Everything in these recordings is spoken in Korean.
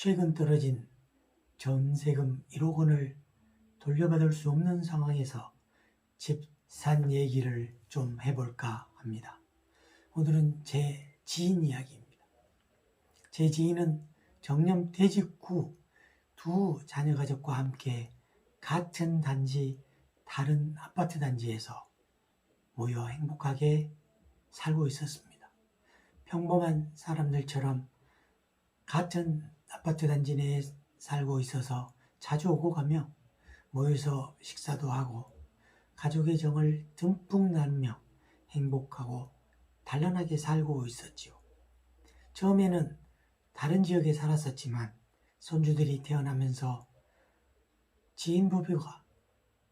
최근 떨어진 전세금 1억 원을 돌려받을 수 없는 상황에서 집 산 얘기를 좀 해볼까 합니다. 오늘은 제 지인 이야기입니다. 제 지인은 정년 퇴직 후 두 자녀 가족과 함께 같은 단지 다른 아파트 단지에서 모여 행복하게 살고 있었습니다. 평범한 사람들처럼 같은 아파트 단지 내에 살고 있어서 자주 오고 가며 모여서 식사도 하고 가족의 정을 듬뿍 나누며 행복하고 단란하게 살고 있었지요. 처음에는 다른 지역에 살았었지만 손주들이 태어나면서 지인 부부가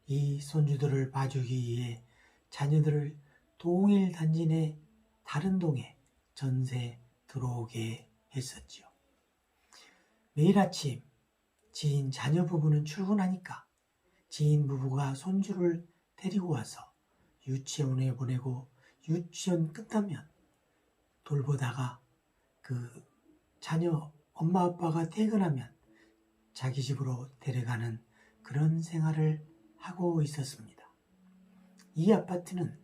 이 손주들을 봐주기 위해 자녀들을 동일 단지 내 다른 동에 전세 들어오게 했었지요. 매일 아침 지인 자녀 부부는 출근하니까 지인 부부가 손주를 데리고 와서 유치원에 보내고 유치원 끝나면 돌보다가 그 자녀 엄마 아빠가 퇴근하면 자기 집으로 데려가는 그런 생활을 하고 있었습니다. 이 아파트는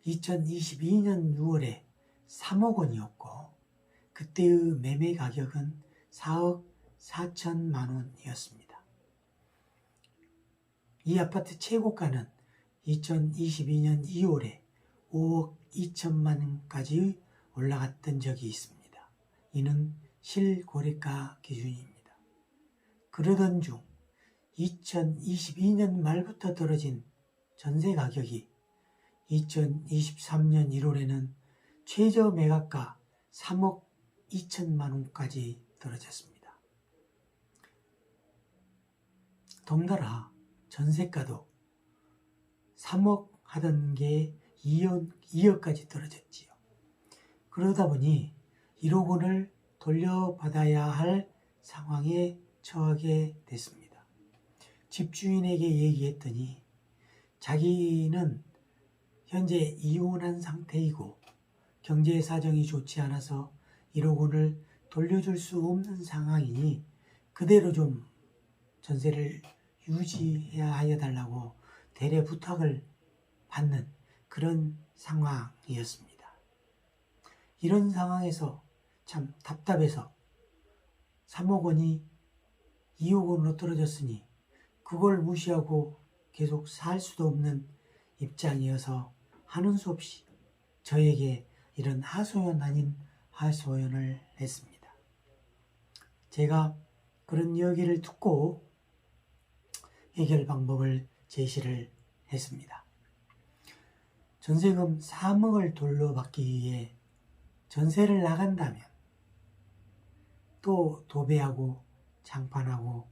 2022년 6월에 3억 원이었고 그때의 매매 가격은 4억 4천만 원이었습니다. 이 아파트 최고가는 2022년 2월에 5억 2천만 원까지 올라갔던 적이 있습니다. 이는 실고래가 기준입니다. 그러던 중 2022년 말부터 떨어진 전세 가격이 2023년 1월에는 최저 매각가 3억 2천만 원까지 떨어졌습니다. 덩달아 전세가도 3억 하던 게 2억까지 떨어졌지요. 그러다 보니 1억 원을 돌려받아야 할 상황에 처하게 됐습니다. 집주인에게 얘기했더니 자기는 현재 이혼한 상태이고 경제 사정이 좋지 않아서 1억 원을 돌려줄 수 없는 상황이니 그대로 좀 전세를 유지해야 하여달라고 대래 부탁을 받는 그런 상황이었습니다. 이런 상황에서 참 답답해서 3억 원이 2억 원으로 떨어졌으니 그걸 무시하고 계속 살 수도 없는 입장이어서 하는 수 없이 저에게 이런 하소연 아닌 하소연을 했습니다. 제가 그런 이야기를 듣고 해결 방법을 제시를 했습니다. 전세금 3억을 돌려받기 위해 전세를 나간다면 또 도배하고 장판하고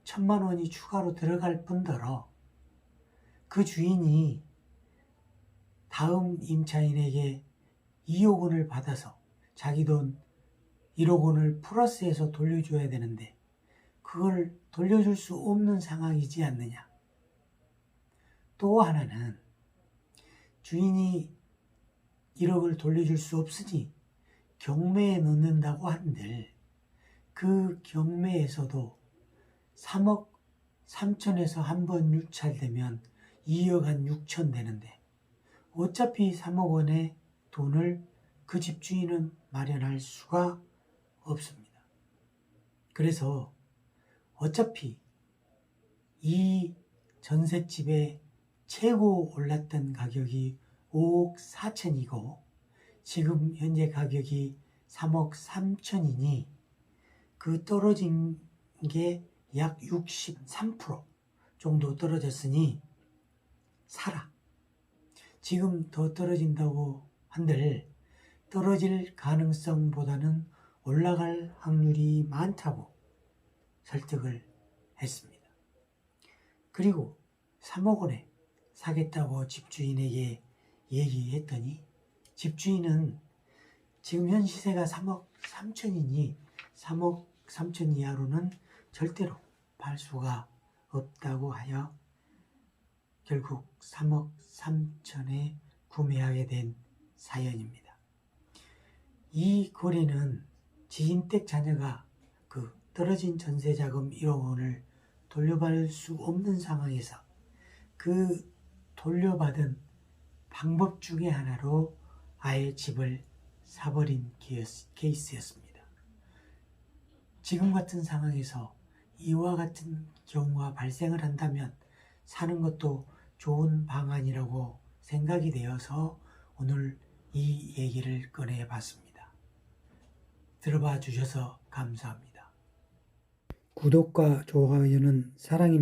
1,000만 원이 추가로 들어갈 뿐더러 그 주인이 다음 임차인에게 2억 원을 받아서 자기 돈 1억 원을 플러스해서 돌려줘야 되는데 그걸 돌려줄 수 없는 상황이지 않느냐. 또 하나는 주인이 1억을 돌려줄 수 없으니 경매에 넣는다고 한들 그 경매에서도 3억 3천에서 한 번 유찰되면 2억 한 6천 되는데 어차피 3억 원의 돈을 그 집주인은 마련할 수가 없습니다. 그래서 어차피 이 전셋집의 최고 올랐던 가격이 5억 4천이고 지금 현재 가격이 3억 3천이니 그 떨어진 게 약 63% 정도 떨어졌으니 사라. 지금 더 떨어진다고 한들 떨어질 가능성보다는 올라갈 확률이 많다고 설득을 했습니다. 그리고 3억 원에 사겠다고 집주인에게 얘기했더니 집주인은 지금 현 시세가 3억 3천이니 3억 3천 이하로는 절대로 팔 수가 없다고 하여 결국 3억 3천에 구매하게 된 사연입니다. 이 거래는 지인댁 자녀가 그 떨어진 전세자금 1억 원을 돌려받을 수 없는 상황에서 그 돌려받은 방법 중에 하나로 아예 집을 사버린 케이스였습니다. 지금 같은 상황에서 이와 같은 경우가 발생을 한다면 사는 것도 좋은 방안이라고 생각이 되어서 오늘 이 얘기를 꺼내봤습니다. 들어봐 주셔서 감사합니다. 구독과 좋아요는 사랑입니다.